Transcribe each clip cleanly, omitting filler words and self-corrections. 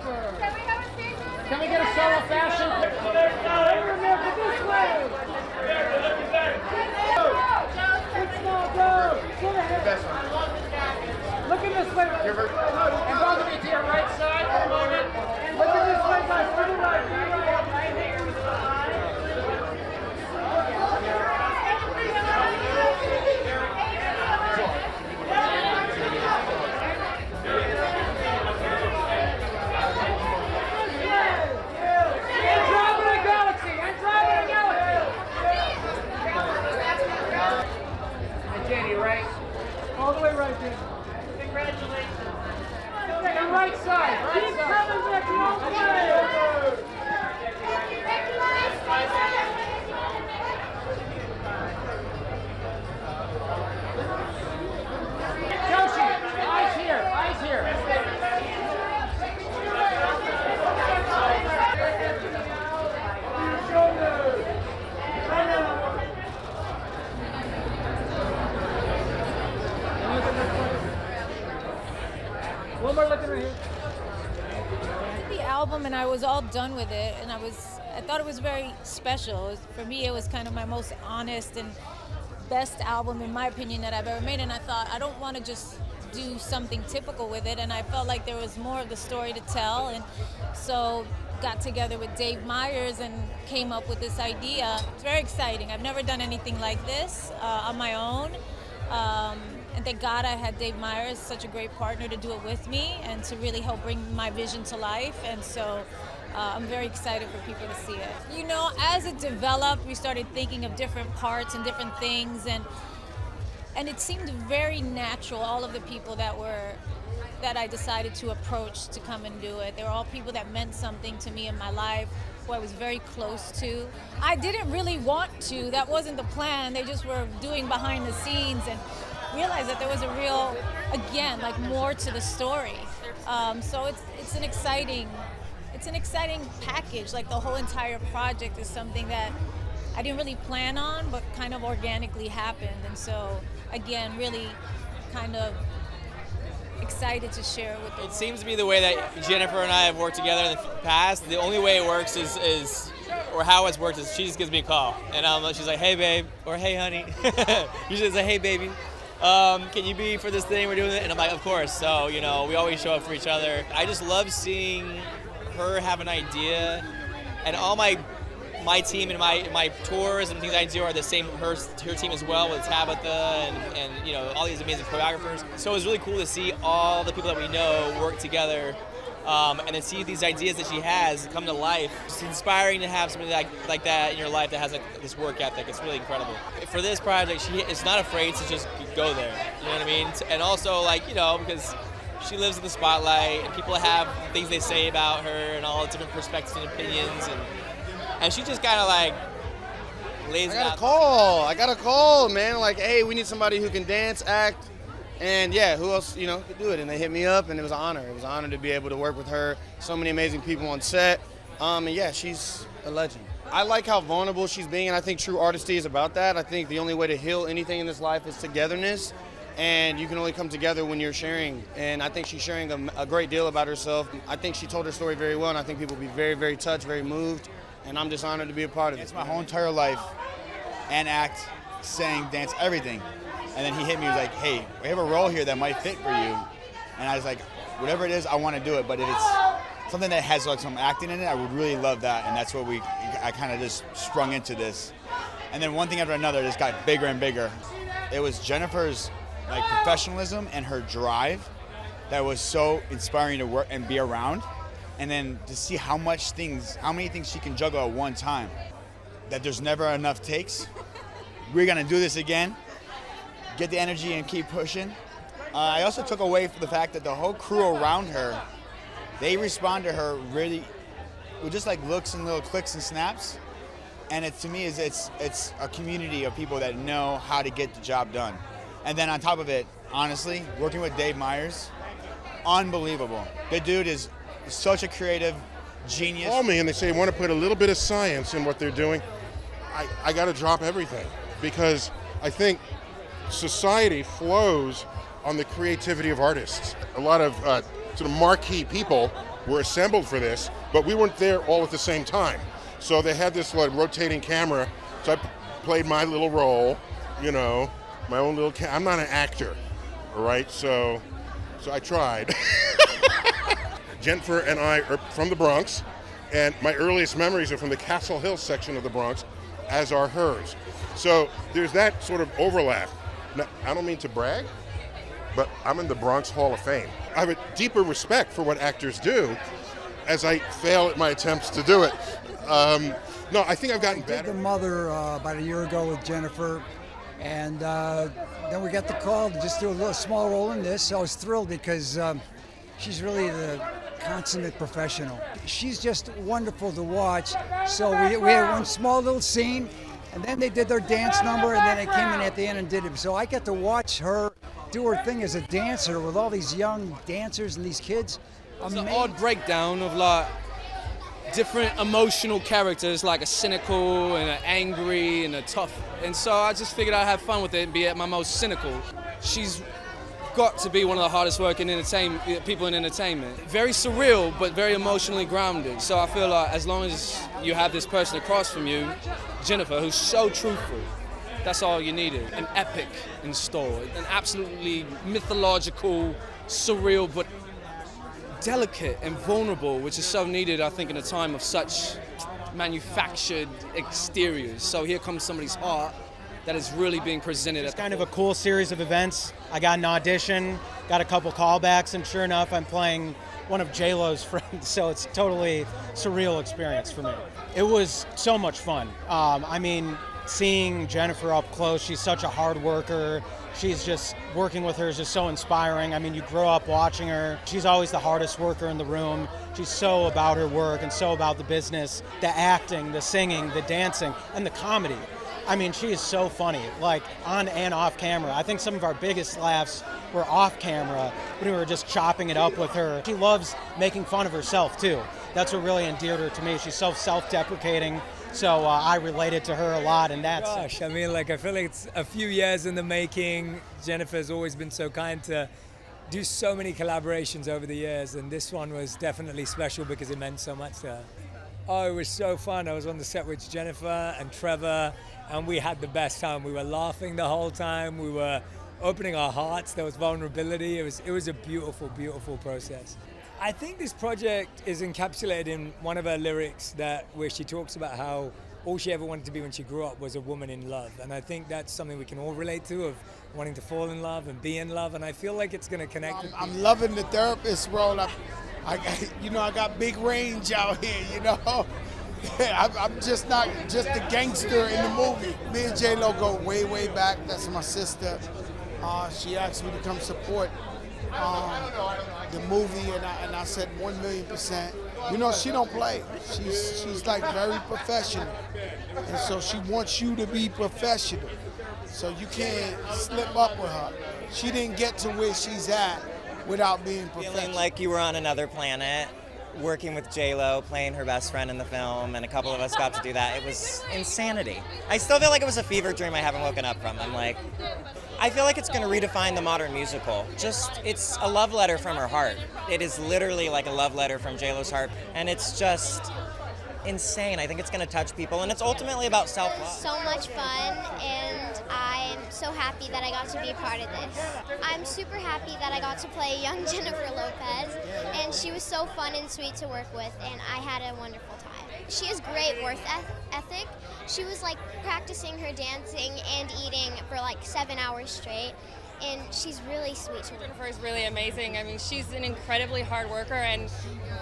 Jennifer. Can we get a solo fashion? This way. Look at this way. And both of you to your right side for a moment. Look at this way, guys. To the right. Right here. Right? All the way right there. Congratulations. And right side. Keep coming back the whole way. Joshi, eyes here. Eyes here. One more looking right here. The album, and I was all done with it, and I thought it was very special. For me, it was kind of my most honest and best album, in my opinion, that I've ever made. And I thought, I don't want to just do something typical with it, and I felt like there was more of the story to tell. And so got together with Dave Meyers and came up with this idea. It's very exciting. I've never done anything like this on my own. And thank God I had Dave Meyers, such a great partner, to do it with me and to really help bring my vision to life. And so I'm very excited for people to see it. You know, as it developed, we started thinking of different parts and different things, and it seemed very natural, all of the people that I decided to approach to come and do it. They were all people that meant something to me in my life, who I was very close to. I didn't really want to, that wasn't the plan. They just were doing behind the scenes, and realized that there was a real, again, like more to the story. So it's an exciting package. Like the whole entire project is something that I didn't really plan on, but kind of organically happened. And so again, really kind of excited to share it with the world. It seems to be the way that Jennifer and I have worked together in the past. The only way it works is or how it's worked is she just gives me a call, and she's like, "Hey babe," or "Hey honey." Usually it's like, "Hey baby, can you be for this thing we're doing it?" And I'm like, "Of course." So, you know, we always show up for each other. I just love seeing her have an idea, and all my team and my tours and things I do are the same. Her team as well, with Tabitha and you know, all these amazing choreographers. So it was really cool to see all the people that we know work together. And then see these ideas that she has come to life. It's inspiring to have somebody like that in your life that has like this work ethic. It's really incredible. For this project, she is not afraid to just go there. You know what I mean? And also, like, you know, because she lives in the spotlight and people have things they say about her and all different perspectives and opinions, and she just kind of like lays it out. I got a call, man. Like, hey, we need somebody who can dance, act. And yeah, who else, you know, could do it? And they hit me up, and it was an honor. It was an honor to be able to work with her. So many amazing people on set. And yeah, she's a legend. I like how vulnerable she's being, and I think true artistry is about that. I think the only way to heal anything in this life is togetherness, and you can only come together when you're sharing. And I think she's sharing a great deal about herself. I think she told her story very well, and I think people will be very, very touched, very moved, and I'm just honored to be a part of it. It's my whole entire life, and act, sing, dance, everything. And then he hit me, he was like, "Hey, we have a role here that might fit for you." And I was like, whatever it is, I want to do it. But if it's something that has like some acting in it, I would really love that. And that's what I kind of just sprung into this. And then one thing after another just got bigger and bigger. It was Jennifer's like professionalism and her drive that was so inspiring to work and be around. And then to see how many things she can juggle at one time. That there's never enough takes. We're gonna do this again. Get the energy and keep pushing. I also took away from the fact that the whole crew around her, they respond to her really with just like looks and little clicks and snaps. And it, to me, it's a community of people that know how to get the job done. And then on top of it, honestly, working with Dave Meyers, unbelievable. The dude is such a creative genius. Call me and they say, want to put a little bit of science in what they're doing. I got to drop everything, because I think society flows on the creativity of artists. A lot of sort of marquee people were assembled for this, but we weren't there all at the same time. So they had this like rotating camera, so I played my little role, you know, my own little, I'm not an actor, all right? So I tried. Jennifer and I are from the Bronx, and my earliest memories are from the Castle Hill section of the Bronx, as are hers. So there's that sort of overlap. Now, I don't mean to brag, but I'm in the Bronx Hall of Fame. I have a deeper respect for what actors do as I fail at my attempts to do it. No, I think I've gotten better. I did The Mother about a year ago with Jennifer, and then we got the call to just do a little small role in this. So I was thrilled because she's really the consummate professional. She's just wonderful to watch. So we had one small little scene, and then they did their dance number, and then they came in at the end and did it. So I got to watch her do her thing as a dancer with all these young dancers and these kids. It's an odd breakdown of like different emotional characters, like a cynical and an angry and a tough. And so I just figured I'd have fun with it and be at my most cynical. She's got to be one of the hardest working people in entertainment. Very surreal, but very emotionally grounded. So I feel like as long as you have this person across from you, Jennifer, who's so truthful, that's all you needed. An epic in store, an absolutely mythological, surreal, but delicate and vulnerable, which is so needed, I think, in a time of such manufactured exteriors. So here comes somebody's heart that is really being presented. It's kind of a cool series of events. I got an audition, got a couple callbacks, and sure enough, I'm playing one of J-Lo's friends, so it's totally surreal experience for me. It was so much fun. I mean, seeing Jennifer up close, she's such a hard worker. She's just, working with her is just so inspiring. I mean, you grow up watching her. She's always the hardest worker in the room. She's so about her work and so about the business, the acting, the singing, the dancing, and the comedy. I mean, she is so funny, like on and off camera. I think some of our biggest laughs were off camera when we were just chopping it up with her. She loves making fun of herself too. That's what really endeared her to me. She's so self-deprecating. So I related to her a lot, and that's... Gosh, I mean, like, I feel like it's a few years in the making. Jennifer's always been so kind to do so many collaborations over the years, and this one was definitely special because it meant so much to her. Oh, it was so fun. I was on the set with Jennifer and Trevor, and we had the best time. We were laughing the whole time. We were opening our hearts. There was vulnerability. It was a beautiful, beautiful process. I think this project is encapsulated in one of her lyrics where she talks about how all she ever wanted to be when she grew up was a woman in love. And I think that's something we can all relate to, of wanting to fall in love and be in love. And I feel like it's going to connect with people. I'm loving the therapist role. I got big range out here, you know. I'm just not just a gangster in the movie. Me and J-Lo go way, way back. That's my sister. She asked me to come support the movie, and I said 1,000,000%. You know, she don't play. She's like very professional, and so she wants you to be professional. So you can't slip up with her. She didn't get to where she's at without being professional. Feeling like you were on another planet, working with J-Lo, playing her best friend in the film, and a couple of us got to do that. It was insanity. I still feel like it was a fever dream I haven't woken up from. I feel like it's going to redefine the modern musical. It's a love letter from her heart. It is literally like a love letter from J-Lo's heart, and it's just insane. I think it's going to touch people, and it's ultimately about self-love. So much fun, and I'm so happy that I got to be a part of this. I'm super happy that I got to play young Jennifer Lopez, and she was so fun and sweet to work with, and I had a wonderful time. She has great work ethic. She was like practicing her dancing and eating for like 7 hours straight, and she's really sweet to work with. Jennifer is really amazing. I mean, she's an incredibly hard worker, and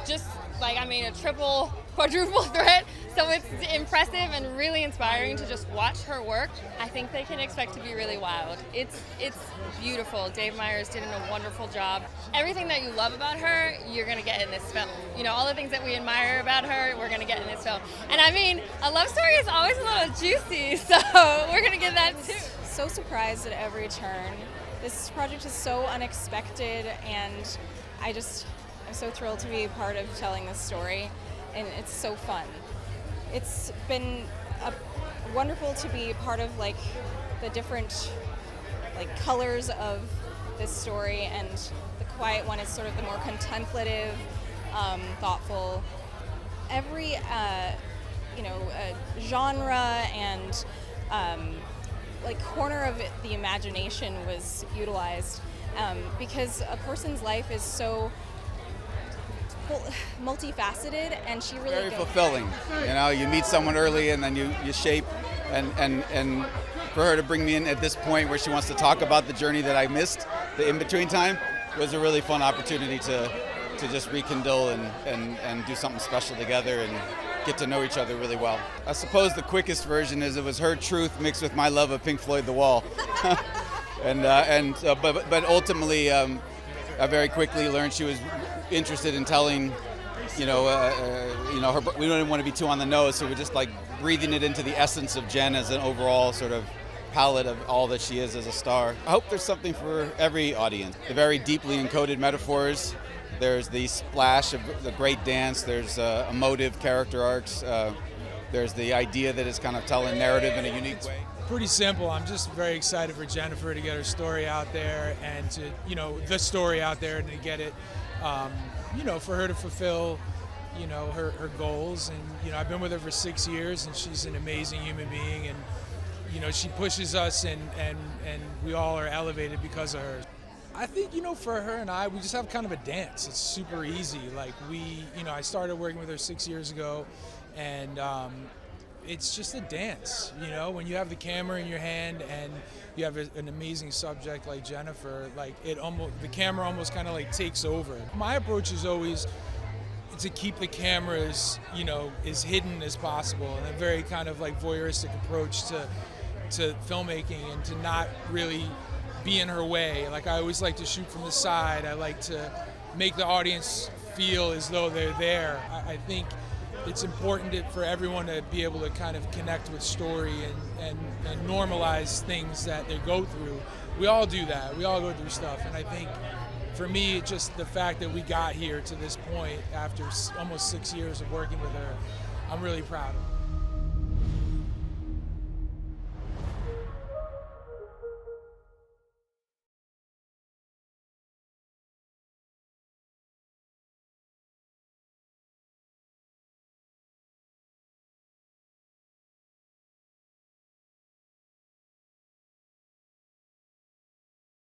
just like, a triple, quadruple threat. So it's impressive and really inspiring to just watch her work. I think they can expect to be really wild. It's beautiful. Dave Meyers did a wonderful job. Everything that you love about her, you're gonna get in this film. You know, all the things that we admire about her, we're gonna get in this film. And I mean, a love story is always a little juicy, so we're gonna get that too. So surprised at every turn. This project is so unexpected, and I'm so thrilled to be a part of telling this story, and it's so fun. It's been wonderful to be part of like the different colors of this story, and the quiet one is sort of the more contemplative thoughtful. Every genre and like corner of the imagination was utilized, because a person's life is so multifaceted, and she really very fulfilling. You know, you meet someone early and then you shape, and for her to bring me in at this point where she wants to talk about the journey that I missed, the in-between time, was a really fun opportunity to just rekindle and do something special together and get to know each other really well. I suppose the quickest version is it was her truth mixed with my love of Pink Floyd The Wall. But ultimately, I very quickly learned she was interested in telling, her. We didn't want to be too on the nose, so we're just like breathing it into the essence of Jen as an overall sort of palette of all that she is as a star. I hope there's something for every audience. The very deeply encoded metaphors. There's the splash of the great dance. There's emotive character arcs. There's the idea that it's kind of telling narrative in a unique way. Pretty simple. I'm just very excited for Jennifer to get her story out there, and to, the story out there, and to get it, for her to fulfill, her goals. And, I've been with her for 6 years, and she's an amazing human being, and, she pushes us, and we all are elevated because of her. I think, for her and I, we just have kind of a dance. It's super easy. Like I started working with her 6 years ago, and it's just a dance. When you have the camera in your hand and you have an amazing subject like Jennifer, like the camera almost kind of like takes over. My approach is always to keep the camera as hidden as possible, and a very kind of like voyeuristic approach to filmmaking, and to not really be in her way. Like, I always like to shoot from the side. I like to make the audience feel as though they're there. I think it's important for everyone to be able to kind of connect with story and normalize things that they go through. We all do that. We all go through stuff. And I think for me, just the fact that we got here to this point after almost 6 years of working with her, I'm really proud of.